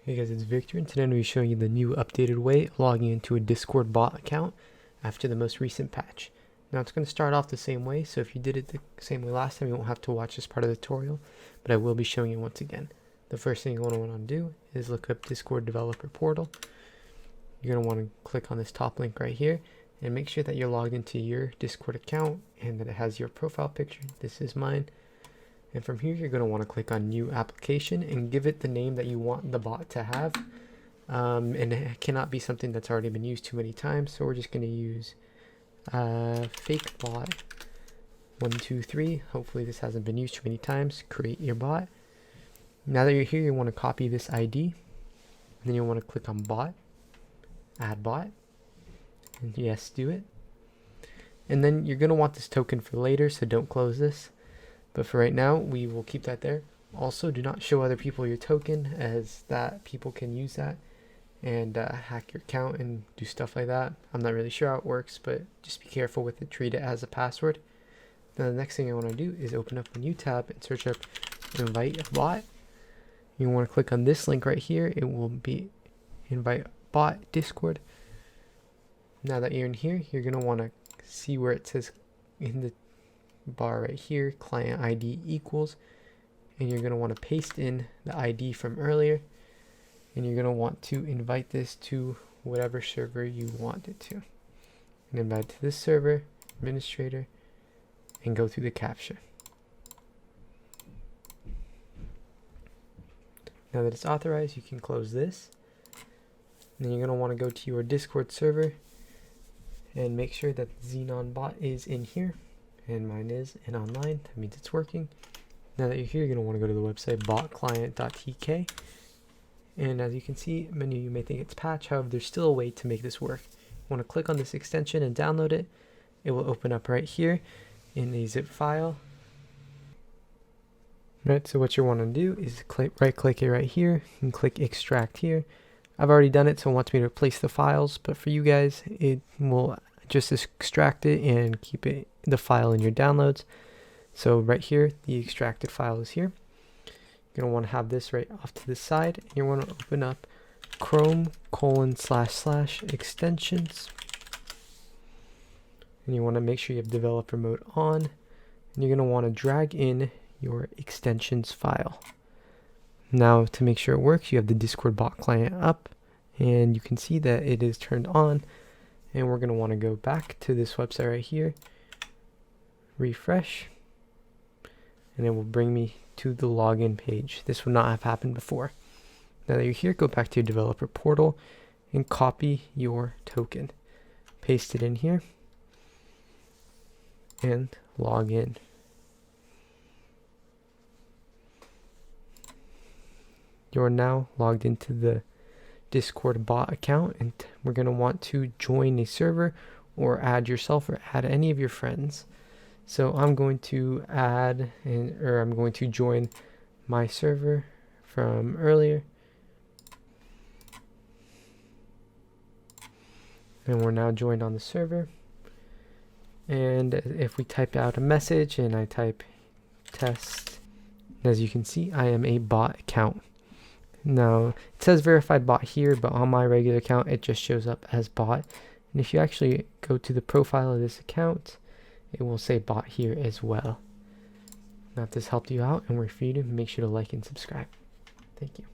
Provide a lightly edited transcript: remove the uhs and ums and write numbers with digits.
Hey guys, it's Victor, and today I'm going to be showing you the new updated way of logging into a Discord bot account after the most recent patch. Now it's going to start off the same way, so if you did it the same way last time, you won't have to watch this part of the tutorial, but I will be showing you once again. The first thing you're going to want to do is look up Discord Developer Portal. You're going to want to click on this top link right here, and make sure that you're logged into your Discord account and that it has your profile picture. This is mine. And from here, you're going to want to click on New Application and give it the name that you want the bot to have. And it cannot be something that's already been used too many times. So we're just going to use fake bot 123. Hopefully this hasn't been used too many times. Create your bot. Now that you're here, you want to copy this ID. And then you want to click on bot, add bot. And yes, do it. And then you're going to want this token for later, so don't close this. But for right now, we will keep that there. Also, do not show other people your token, as that people can use that and hack your account and do stuff like that. I'm not really sure how it works, but just be careful with it. Treat it as a password. Now the next thing I want to do is open up a new tab and search up invite bot. You want to click on this link right here. It will be invite bot Discord. Now that you're in here, you're going to want to see where it says in the bar right here, client ID equals, and you're going to want to paste in the ID from earlier, and you're going to want to invite this to whatever server you want it to, and invite to this server, administrator, and go through the captcha. Now that it's authorized, you can close this. And then you're going to want to go to your Discord server and make sure that the Xenon bot is in here. And mine is and online. That means it's working. Now that you're here, you're going to want to go to the website botclient.tk. And as you can see, many of you may think it's patched. However, there's still a way to make this work. You want to click on this extension and download it. It will open up right here in a zip file. Right, so what you want to do is right click it right here and click extract here. I've already done it, so it wants me to replace the files, but for you guys, it will just extract it and keep it the file in your downloads. So right here, the extracted file is here. You're gonna want to have this right off to the side, and you want to open up Chrome://extensions, and you want to make sure you have developer mode on, and you're gonna want to drag in your extensions file. Now to make sure it works, you have the Discord bot client up, and you can see that it is turned on. And we're going to want to go back to this website right here, refresh, and it will bring me to the login page. This would not have happened before. Now that you're here, go back to your developer portal and copy your token. Paste it in here and log in. You're now logged into the Discord bot account, and we're going to want to join a server or add yourself or add any of your friends. So I'm going to I'm going to join my server from earlier, and we're now joined on the server. And if we type out a message and I type test, as you can see, I am a bot account. Now, it says verified bot here, but on my regular account, it just shows up as bot. And if you actually go to the profile of this account, it will say bot here as well. Now, if this helped you out and worked for you, make sure to like and subscribe. Thank you.